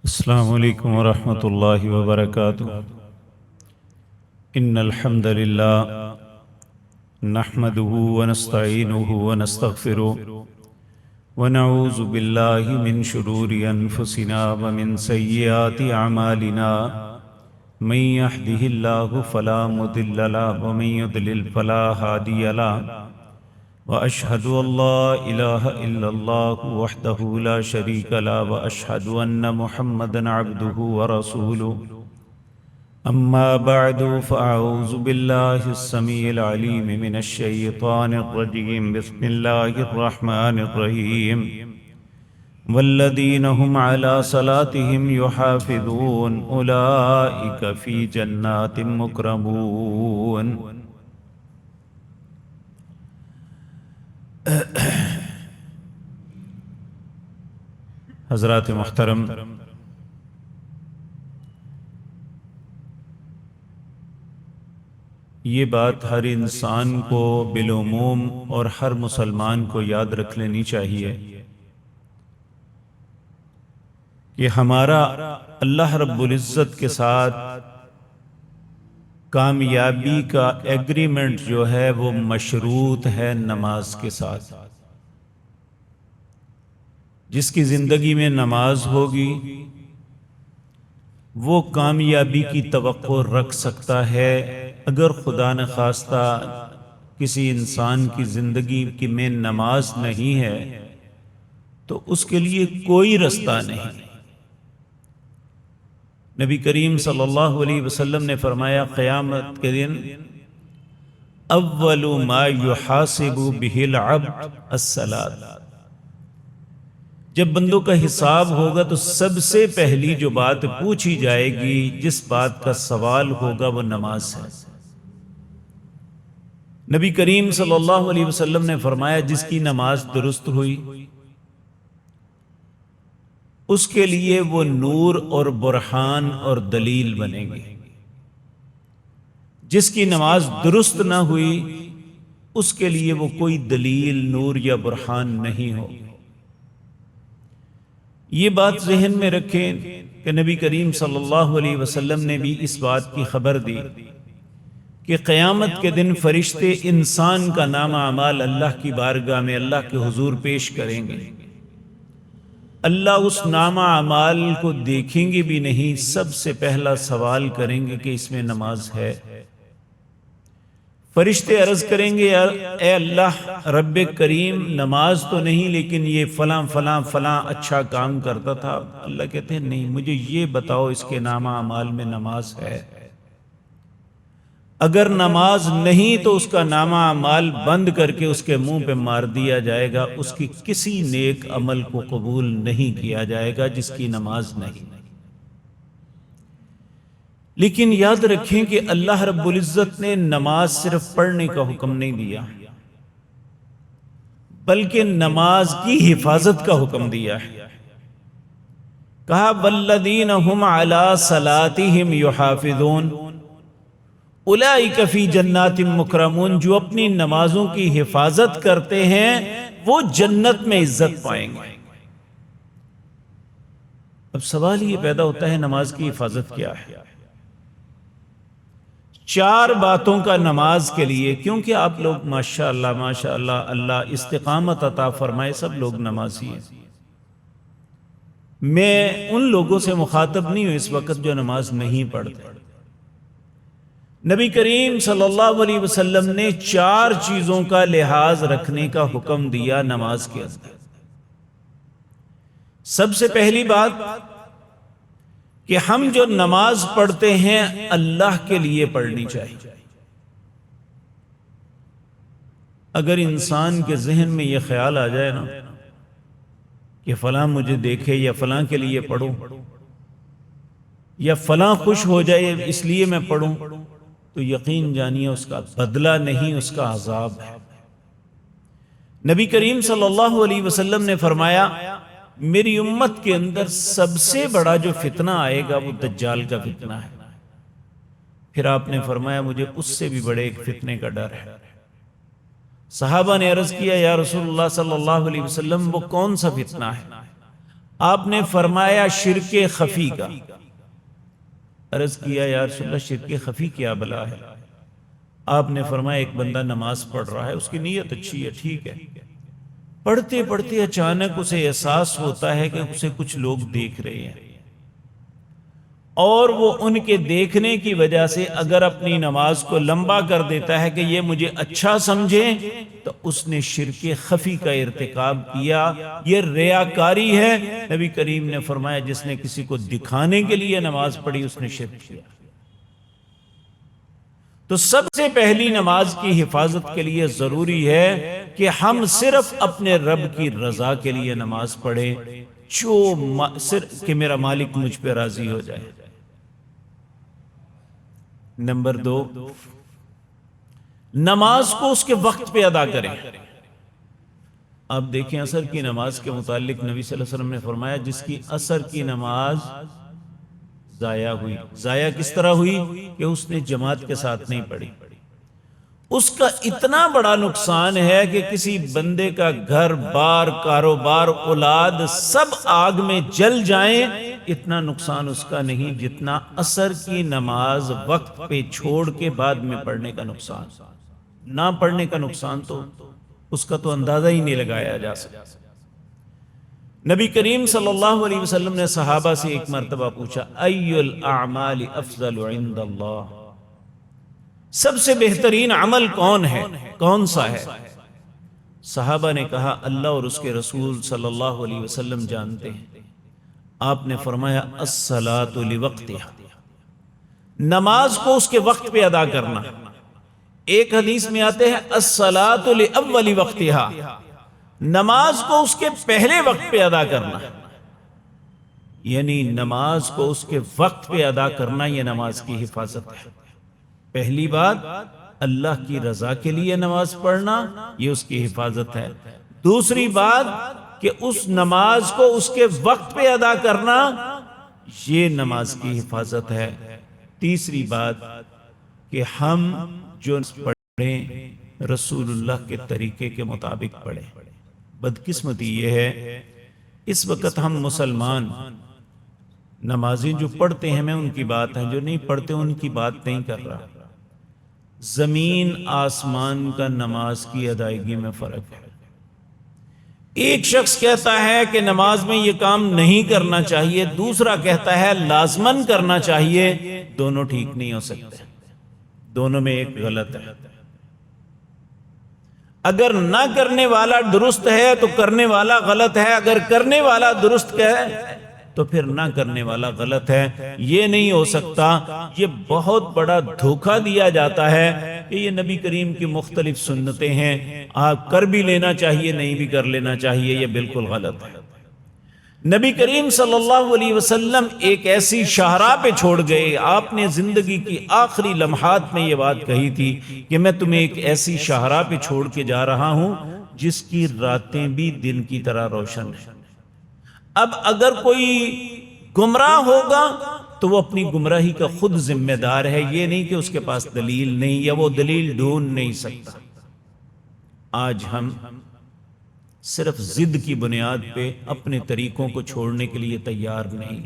السلام علیکم ورحمۃ اللہ وبرکاتہ۔ ان الحمد للہ نحمده ونستعینه ونستغفره ونعوذ باللہ من شرور انفسنا ومن سیئات اعمالنا من يهده اللہ فلا مضل له ومن يضلل فلا هادی له وأشهد أن لا إله إلا الله وحده لا شريك له وأشهد أن محمدًا عبده ورسوله أما بعد فأعوذ بالله السميع العليم من الشيطان الرجيم بسم الله الرحمن الرحيم والذين هم على صلاتهم يحافظون أولئك في جنات مكرمون۔ حضرات محترم، یہ بات ہر انسان کو بالعموم اور ہر مسلمان کو یاد رکھ لینی چاہیے کہ ہمارا اللہ رب العزت کے ساتھ کامیابی کا ایگریمنٹ جو ہے وہ مشروط ہے نماز کے ساتھ۔ جس کی زندگی میں نماز ہوگی وہ کامیابی کی توقع رکھ سکتا ہے۔ اگر خدا نخواستہ کسی انسان کی زندگی میں نماز نہیں ہے تو اس کے لیے کوئی رستہ نہیں۔ نبی کریم صلی اللہ علیہ وسلم نے فرمایا، قیامت کے دن اول ما یحاسب بہ العبد الصلاۃ، جب بندوں کا حساب ہوگا تو سب سے پہلی جو بات پوچھی جائے گی، جس بات کا سوال ہوگا وہ نماز ہے۔ نبی کریم صلی اللہ علیہ وسلم نے فرمایا، جس کی نماز درست ہوئی اس کے لیے وہ نور اور برہان اور دلیل بنے گی، جس کی نماز درست نہ ہوئی اس کے لیے وہ کوئی دلیل، نور یا برہان نہیں ہو۔ یہ بات ذہن میں رکھیں کہ نبی کریم صلی اللہ علیہ وسلم نے بھی اس بات کی خبر دی کہ قیامت کے دن فرشتے انسان کا نامہ اعمال اللہ کی بارگاہ میں اللہ کے حضور پیش کریں گے۔ اللہ اس نامہ اعمال کو دیکھیں گے بھی نہیں، سب سے پہلا سوال کریں گے کہ اس میں نماز ہے۔ فرشتے عرض کریں گے، اے اللہ رب کریم، نماز تو نہیں لیکن یہ فلاں فلاں فلاں اچھا کام کرتا تھا۔ اللہ کہتے ہیں نہیں، مجھے یہ بتاؤ اس کے نامہ اعمال میں نماز ہے۔ اگر نماز نہیں تو اس کا نامہ اعمال بند کر کے اس کے منہ پہ مار دیا جائے گا، اس کی کسی نیک عمل کو قبول نہیں کیا جائے گا جس کی نماز نہیں۔ لیکن یاد رکھیں کہ اللہ رب العزت نے نماز صرف پڑھنے کا حکم نہیں دیا، بلکہ نماز کی حفاظت کا حکم دیا ہے۔ کہا والذین هم علی صلاتهم یحافظون اولئک فی جنات مکرمون، جو اپنی نمازوں کی حفاظت کرتے ہیں وہ جنت میں عزت پائیں گے۔ اب سوال یہ پیدا ہوتا ہے، نماز کی حفاظت کیا ہے؟ چار باتوں کا نماز کے لیے، کیونکہ آپ لوگ ماشاءاللہ ماشاءاللہ اللہ استقامت عطا فرمائے، سب لوگ نمازی ہیں۔ میں ان لوگوں سے مخاطب نہیں ہوں اس وقت جو نماز نہیں پڑھتے۔ نبی کریم صلی اللہ علیہ وسلم نے چار چیزوں کا لحاظ رکھنے کا حکم دیا نماز کے اندر۔ سب سے پہلی بات کہ ہم جو نماز پڑھتے ہیں اللہ کے لیے پڑھنی چاہیے۔ اگر انسان کے ذہن میں یہ خیال آ جائے نا کہ فلاں مجھے دیکھے یا فلاں کے لیے پڑھوں یا فلاں خوش ہو جائے اس لیے میں پڑھوں، تو یقین جانیے اس کا بدلہ نہیں، اس کا عذاب ہے۔ نبی کریم صلی اللہ علیہ وسلم نے فرمایا، میری امت کے اندر سب سے بڑا جو فتنہ آئے گا وہ دجال کا فتنہ ہے۔ پھر آپ نے فرمایا مجھے اس سے بھی بڑے ایک فتنے کا ڈر ہے۔ صحابہ نے عرض کیا یا رسول اللہ صلی اللہ علیہ وسلم وہ کون سا فتنہ ہے؟ آپ نے فرمایا شرک خفی کا۔ عرض کیا یا رسول اللہ شرک خفی کیا بلا ہے؟ آپ نے فرمایا ایک بندہ نماز پڑھ رہا ہے، اس کی نیت اچھی ہے، ٹھیک ہے، پڑھتے پڑھتے اچانک اسے احساس ہوتا ہے کہ اسے کچھ لوگ دیکھ رہے ہیں، اور وہ ان کے دیکھنے کی وجہ سے اگر اپنی نماز کو لمبا کر دیتا ہے کہ یہ مجھے اچھا سمجھیں، تو اس نے شرک خفی کا ارتکاب کیا، یہ ریاکاری ہے۔ نبی کریم نے فرمایا جس نے کسی کو دکھانے کے لیے نماز پڑھی اس نے شرک کیا۔ تو سب سے پہلی نماز کی حفاظت کے لیے ضروری ہے کہ ہم صرف اپنے رب کی رضا کے لیے نماز پڑھیں، صرف کہ میرا مالک مجھ پہ راضی ہو جائے۔ نمبر 2، نماز کو اس کے وقت پہ ادا کریں۔ آپ دیکھیں عصر کی نماز کے متعلق نبی صلی اللہ علیہ وسلم نے فرمایا جس کی عصر کی نماز ضائع ہوئی، ضائع کس طرح ہوئی کہ اس نے جماعت کے ساتھ نہیں پڑھی، اس کا اتنا بڑا نقصان ہے کہ کسی بندے کا گھر بار کاروبار اولاد سب آگ میں جل جائیں، اتنا نقصان اس کا نہیں جتنا عصر کی نماز وقت پہ چھوڑ کے بعد میں پڑھنے کا نقصان۔ نہ پڑھنے کا نقصان تو اس کا تو اندازہ ہی نہیں لگایا جا سکتا۔ نبی کریم صلی اللہ علیہ وسلم نے صحابہ سے ایک مرتبہ پوچھا ای الاعمال افضل عند اللہ، سب سے بہترین عمل کون ہے، کون سا ہے؟ صحابہ نے کہا اللہ اور اس کے رسول صلی اللہ علیہ وسلم جانتے ہیں۔ آپ نے فرمایا الصلاۃ لوقتہا، نماز کو اس کے وقت پہ ادا کرنا۔ ایک حدیث میں آتے ہیں الصلاۃ لاول وقتہا، نماز کو اس کے پہلے وقت پہ ادا کرنا، یعنی نماز کو اس کے وقت پہ ادا کرنا یہ نماز کی حفاظت ہے۔ پہلی بات اللہ کی رضا کے لیے نماز پڑھنا، یہ اس کی حفاظت ہے۔ دوسری بات کہ اس نماز کو اس کے وقت پہ ادا کرنا، یہ نماز کی حفاظت ہے۔ تیسری بات کہ ہم جو پڑھیں رسول اللہ کے طریقے کے مطابق پڑھیں۔ بدقسمتی یہ ہے اس وقت ہم مسلمان نمازی جو پڑھتے ہیں میں ان کی بات ہے، جو نہیں پڑھتے ان کی بات نہیں کر رہا، زمین آسمان کا نماز کی ادائیگی میں فرق ہے۔ ایک شخص کہتا ہے کہ نماز میں یہ کام نہیں کرنا چاہیے، دوسرا کہتا ہے لازماً کرنا چاہیے، دونوں ٹھیک نہیں ہو سکتے، دونوں میں ایک غلط ہے۔ اگر نہ کرنے والا درست ہے تو کرنے والا غلط ہے، اگر کرنے والا درست ہے تو پھر نہ کرنے والا غلط ہے۔ یہ نہیں ہو سکتا، یہ بہت بڑا دھوکہ دیا جاتا ہے کہ یہ نبی کریم کی مختلف سنتیں ہیں، آپ کر بھی لینا چاہیے نہیں بھی کر لینا چاہیے، یہ بالکل غلط ہے۔ نبی کریم صلی اللہ علیہ وسلم ایک ایسی شاہراہ پہ چھوڑ گئے، آپ نے زندگی کی آخری لمحات میں یہ بات کہی تھی کہ میں تمہیں ایک ایسی شاہراہ پہ چھوڑ کے جا رہا ہوں جس کی راتیں بھی دن کی طرح روشن ہیں۔ اب اگر کوئی گمراہ ہوگا تو وہ اپنی گمراہی کا خود ذمہ دار ہے، یہ نہیں کہ اس کے پاس دلیل نہیں یا وہ دلیل ڈھونڈ نہیں سکتا۔ آج ہم صرف ضد کی بنیاد پہ اپنے طریقوں کو چھوڑنے کے لیے تیار نہیں۔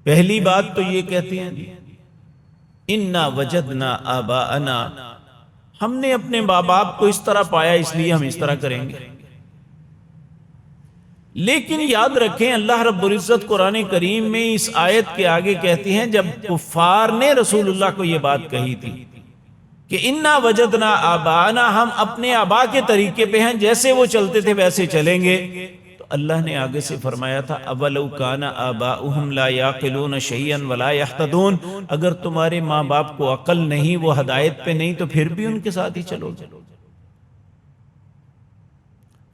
پہلی بات تو یہ کہتے ہیں انا وجدنا آباءنا، ہم نے اپنے ماں باپ کو اس طرح پایا اس لیے ہم اس طرح کریں گے۔ لیکن یاد رکھیں اللہ رب العزت قرآن کریم میں اس آیت کے آگے کہتے ہیں جب کفار نے رسول اللہ کو یہ بات کہی تھی کہ انا وجدنا آباءنا، ہم اپنے آبا کے طریقے پہ ہیں، جیسے وہ چلتے تھے ویسے چلیں گے، تو اللہ نے آگے سے فرمایا تھا اولو کان آباؤہم لا یعقلون شیئا ولا یہتدون، اگر تمہارے ماں باپ کو عقل نہیں، وہ ہدایت پہ نہیں، تو پھر بھی ان کے ساتھ ہی چلو گے۔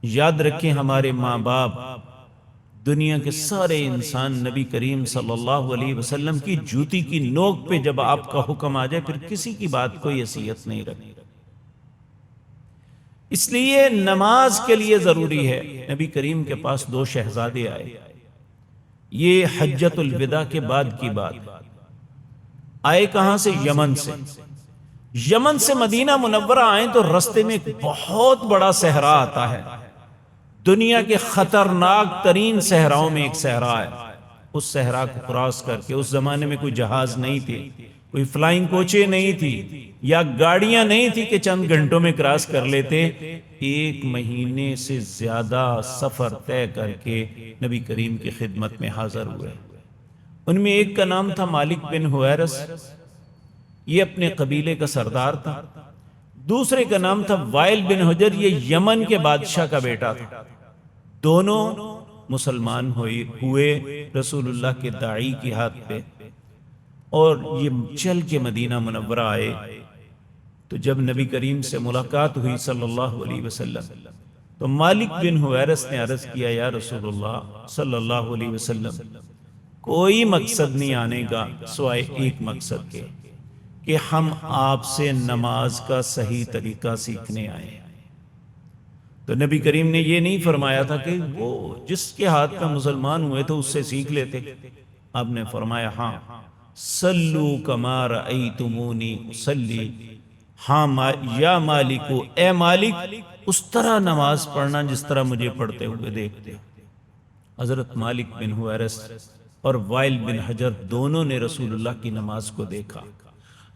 یاد رکھیں ہمارے ماں باپ دنیا کے سارے انسان نبی کریم صلی اللہ علیہ وسلم کی جوتی کی نوک پہ جب آپ کا حکم آ جائے پھر کسی کی بات کوئی حیثیت نہیں رکھنی۔ اس لیے نماز کے لیے ضروری ہے۔ نبی کریم کے پاس 2 شہزادے آئے، یہ حجۃ الوداع کے بعد کی بات، آئے کہاں سے؟ یمن سے۔ یمن سے مدینہ منورہ آئیں تو رستے میں ایک بہت بڑا صحرا آتا ہے، دنیا کے خطرناک ترین صحراؤں میں ایک صحرا ہے، اس صحرا کو کراس کر کے، اس زمانے میں کوئی جہاز نہیں تھے، کوئی فلائنگ کوچیں نہیں تھی، یا گاڑیاں نہیں تھی کہ چند گھنٹوں میں کراس کر لیتے، 1 مہینے سے زیادہ سفر طے کر کے نبی کریم کی خدمت میں حاضر ہوئے۔ ان میں ایک کا نام تھا مالک بن حویرث، یہ اپنے قبیلے کا سردار تھا۔ دوسرے کا نام تھا وائل بن حجر، یہ یمن کے بادشاہ کا بیٹا تھا۔ دونوں مسلمان ہوئے رسول اللہ کے داعی کی ہاتھ پہ، اور یہ چل کے مدینہ منورہ آئے۔ تو جب نبی کریم سے ملاقات ہوئی صلی اللہ علیہ وسلم، تو مالک بن حویرث نے عرض کیا، یا رسول اللہ صلی اللہ علیہ وسلم، کوئی مقصد نہیں آنے کا سوائے ایک مقصد کے کہ ہم آپ سے نماز کا صحیح طریقہ سیکھنے آئے ہیں۔ تو نبی کریم نے یہ نہیں فرمایا تھا کہ وہ جس کے ہاتھ میں مسلمان ہوئے تو اس سے سیکھ لیتے۔ آپ نے فرمایا، ہاں، صلو کما رأیتمونی اصلی، ہاں یا مالکو، اے مالک، اس طرح نماز پڑھنا جس طرح مجھے پڑھتے ہوئے دیکھتے۔ حضرت مالک بن حویرث اور وائل بن حجر دونوں نے رسول اللہ کی نماز کو دیکھا۔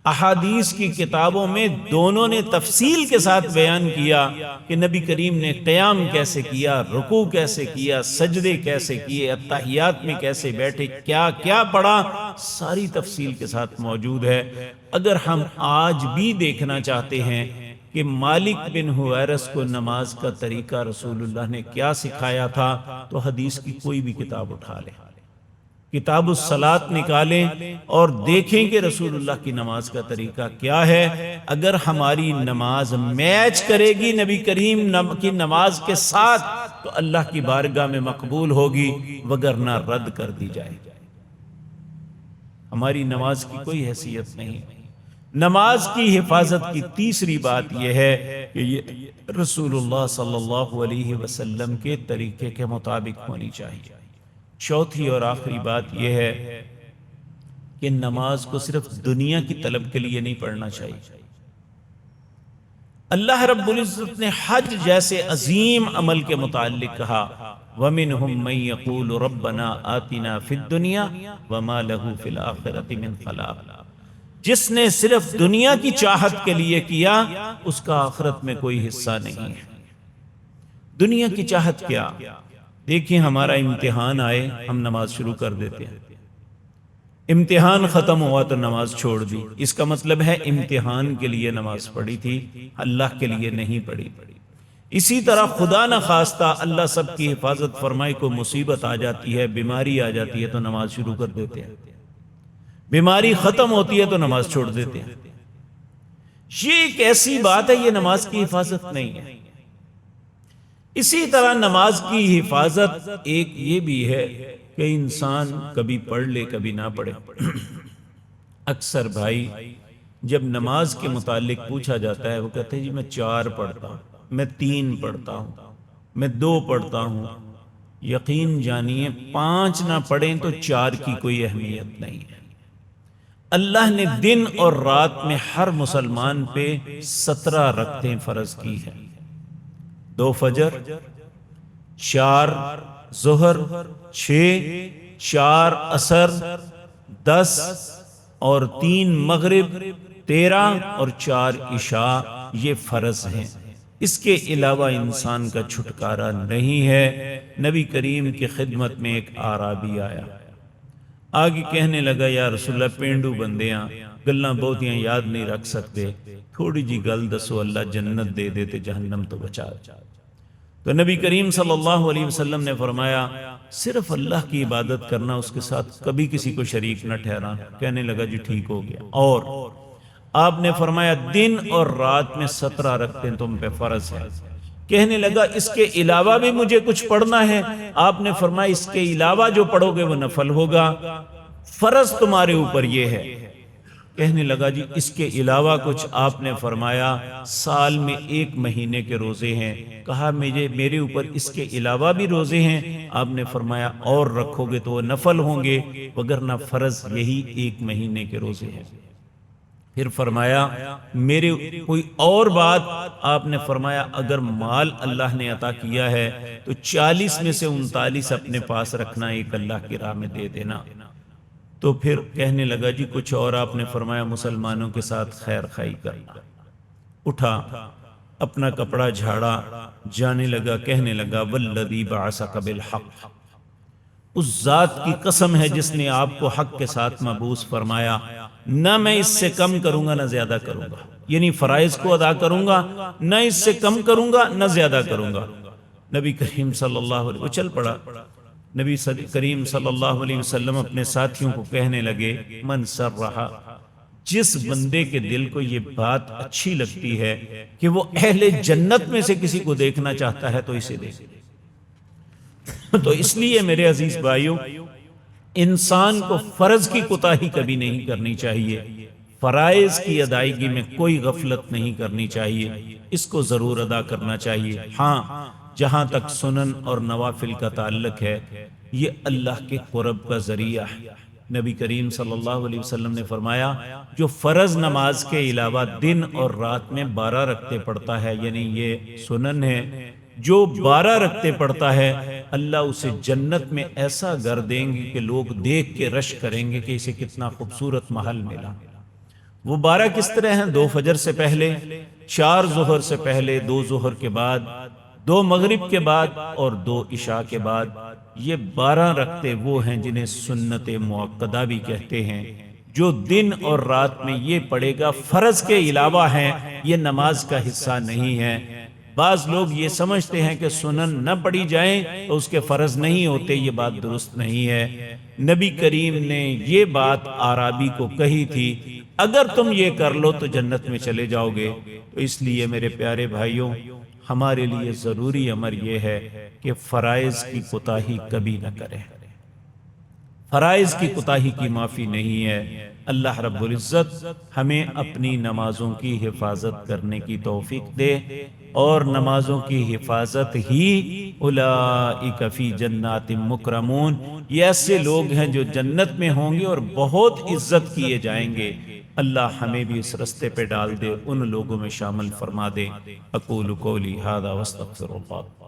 احادیث کی کتابوں میں دونوں نے تفصیل کے ساتھ بیان کیا کہ نبی کریم نے قیام کیسے کیا، رکوع کیسے کیا، سجدے کیسے کیے، اتحیات میں کیسے بیٹھے، کیا کیا پڑھا، ساری تفصیل کے ساتھ موجود ہے۔ اگر ہم آج بھی دیکھنا چاہتے ہیں کہ مالک بن حویرث کو نماز کا طریقہ رسول اللہ نے کیا سکھایا تھا، تو حدیث کی کوئی بھی کتاب اٹھا لیں، کتاب الصلاۃ نکالیں اور دیکھیں کہ رسول اللہ کی نماز کا طریقہ کیا ہے۔ اگر ہماری نماز میچ کرے گی نبی کریم کی نماز کے ساتھ تو اللہ کی بارگاہ میں مقبول ہوگی، وگرنہ رد کر دی جائے گی۔ ہماری نماز کی کوئی حیثیت نہیں۔ نماز کی حفاظت کی تیسری بات یہ ہے کہ یہ رسول اللہ صلی اللہ علیہ وسلم کے طریقے کے مطابق ہونی چاہیے۔ چوتھی اور آخری بات یہ ہے کہ نماز کو صرف دنیا کی طلب کے لیے نہیں پڑھنا چاہیے۔ اللہ رب العزت نے حج جیسے عظیم عمل کے متعلق کہا، وَمِنْهُمْ مَنْ يَقُولُ رَبَّنَا آتِنَا فِي الدُّنْيَا وَمَا لَهُ فِي الْآخِرَةِ مِنْ خَلَاقٍ۔ جس نے صرف دنیا کی چاہت کے لیے کیا، اس کا آخرت میں کوئی حصہ نہیں ہے۔ دنیا کی چاہت کیا؟ دیکھیں، ہمارا امتحان آئے، ہم نماز شروع کر دیتے ہیں، امتحان ختم ہوا تو نماز چھوڑ دی، اس کا مطلب ہے امتحان کے لیے نماز پڑھی تھی، اللہ کے لیے نہیں پڑھی۔ اسی طرح خدا نہ خواستہ اللہ سب کی حفاظت فرمائے، کو مصیبت آ جاتی ہے، بیماری آ جاتی ہے تو نماز شروع کر دیتے ہیں، بیماری ختم ہوتی ہے تو نماز چھوڑ دیتے ہیں۔ یہ ایک ایسی بات ہے، یہ نماز کی حفاظت نہیں ہے۔ اسی طرح نماز کی حفاظت ایک یہ بھی ہے کہ انسان کبھی پڑھ لے کبھی نہ پڑھے۔ اکثر بھائی جب نماز کے متعلق پوچھا جاتا ہے، وہ کہتے ہیں جی میں 4 پڑھتا ہوں، میں 3 پڑھتا ہوں، میں 2 پڑھتا ہوں۔ یقین جانیے 5 نہ پڑھیں تو 4 کی کوئی اہمیت نہیں ہے۔ اللہ نے دن اور رات میں ہر مسلمان پہ 17 رکعتیں فرض کی ہیں، 2 فجر، 4 ظہر، 6، 4 عصر، 10 اور 3 مغرب، 13 اور 4 عشاء، یہ فرض ہیں۔ اس کے علاوہ انسان کا چھٹکارا نہیں ہے۔ نبی کریم کی خدمت میں ایک اعرابی آیا، آگے کہنے لگا، یا رسول اللہ پینڈو بندیاں گلاں بہتیاں یاد نہیں رکھ سکتے، تھوڑی جی گل دسو، اللہ جنت دے دے تے جہنم تو بچا۔ تو نبی کریم صلی اللہ علیہ وسلم نے فرمایا، صرف اللہ کی عبادت کرنا، اس کے ساتھ کبھی کسی کو شریک نہ ٹھہرانا۔ کہنے لگا جی ٹھیک ہو گیا۔ اور آپ نے فرمایا دن اور رات میں 17 رکعتیں تم پہ فرض ہے۔ کہنے لگا اس کے علاوہ بھی مجھے کچھ پڑھنا ہے؟ آپ نے فرمایا اس کے علاوہ جو پڑھو گے وہ نفل ہوگا، فرض تمہارے اوپر یہ ہے۔ کہنے لگا جی اس کے علاوہ کچھ؟ آپ نے فرمایا سال میں 1 مہینے کے روزے ہیں۔ کہا میرے اوپر اس کے علاوہ بھی روزے ہیں؟ آپ نے فرمایا اور رکھو گے تو وہ نفل ہوں گے، وگرنہ فرض یہی 1 مہینے کے روزے ہیں۔ پھر فرمایا میرے کوئی اور بات؟ آپ نے فرمایا اگر مال اللہ نے عطا کیا ہے تو 40 میں سے 39 اپنے پاس رکھنا، ایک اللہ کی راہ میں دے دینا۔ تو پھر کہنے لگا جی کچھ اور؟ آپ نے فرمایا مسلمانوں کے ساتھ خیر خائی کرنا۔ اٹھا، اپنا کپڑا جھاڑا، جانے لگا، کہنے لگا والذی بعثک بالحق، اس ذات کی قسم ہے جس نے آپ کو حق کے ساتھ مبعوث فرمایا، نہ میں اس سے کم کروں گا نہ زیادہ کروں گا، یعنی فرائض کو ادا کروں گا، نہ اس سے کم کروں گا نہ زیادہ کروں گا۔ نبی کریم صلی اللہ علیہ وسلم چل پڑا۔ نبی کریم صلی اللہ علیہ وسلم اپنے ساتھیوں کو کہنے لگے من سر رہا، جس بندے کے دل کو یہ بات اچھی لگتی ہے کہ وہ اہل جنت میں سے کسی کو دیکھنا چاہتا ہے تو اسے دیکھے۔ تو اس لیے میرے عزیز بھائیوں، انسان کو فرض کی کوتاہی کبھی نہیں کرنی چاہیے، فرائض کی ادائیگی میں کوئی غفلت نہیں کرنی چاہیے، اس کو ضرور ادا کرنا چاہیے۔ ہاں، جہاں تک سنن اور نوافل کا تعلق ہے، یہ اللہ کے قرب کا ذریعہ ہے۔ نبی کریم صلی اللہ علیہ وسلم نے فرمایا جو فرض نماز کے علاوہ دن اور رات میں 12 رکعتیں پڑھتا ہے، یعنی یہ سنن ہے، جو 12 رکعتیں پڑھتا ہے اللہ اسے جنت میں ایسا گھر دیں گے کہ لوگ دیکھ کے رش کریں گے کہ اسے کتنا خوبصورت محل ملا۔ وہ 12 کس طرح ہیں؟ 2 فجر سے پہلے، 4 ظہر سے پہلے، 2 ظہر کے بعد، 2 مغرب کے بعد اور 2 عشاء کے بعد۔ یہ 12 رکعتیں وہ ہیں جنہیں سنت مؤکدہ بھی کہتے ہیں، جو دن اور رات میں یہ پڑھے گا، فرض کے علاوہ ہیں، یہ نماز کا حصہ نہیں ہے۔ بعض لوگ یہ سمجھتے ہیں کہ سنن نہ پڑھی جائیں تو اس کے فرض نہیں ہوتے، یہ بات درست نہیں ہے۔ نبی کریم نے یہ بات اعرابی کو کہی تھی، اگر تم یہ کر لو تو جنت میں چلے جاؤ گے۔ تو اس لیے میرے پیارے بھائیوں، ہمارے لیے ضروری امر یہ ہے کہ فرائض کی کوتاہی کبھی نہ کریں۔ فرائض کی کوتاہی کی معافی نہیں ہے۔ اللہ رب العزت ہمیں اپنی نمازوں کی حفاظت کرنے کی توفیق دے، اور نمازوں کی حفاظت ہی اولئک فی جنات مکرمون، یہ ایسے لوگ ہیں جو جنت میں ہوں گے اور بہت عزت کیے جائیں گے۔ اللہ ہمیں بھی اس رستے پہ ڈال دے، ان لوگوں میں شامل فرما دے۔ اقول قولی ھذا واستغفر اللہ۔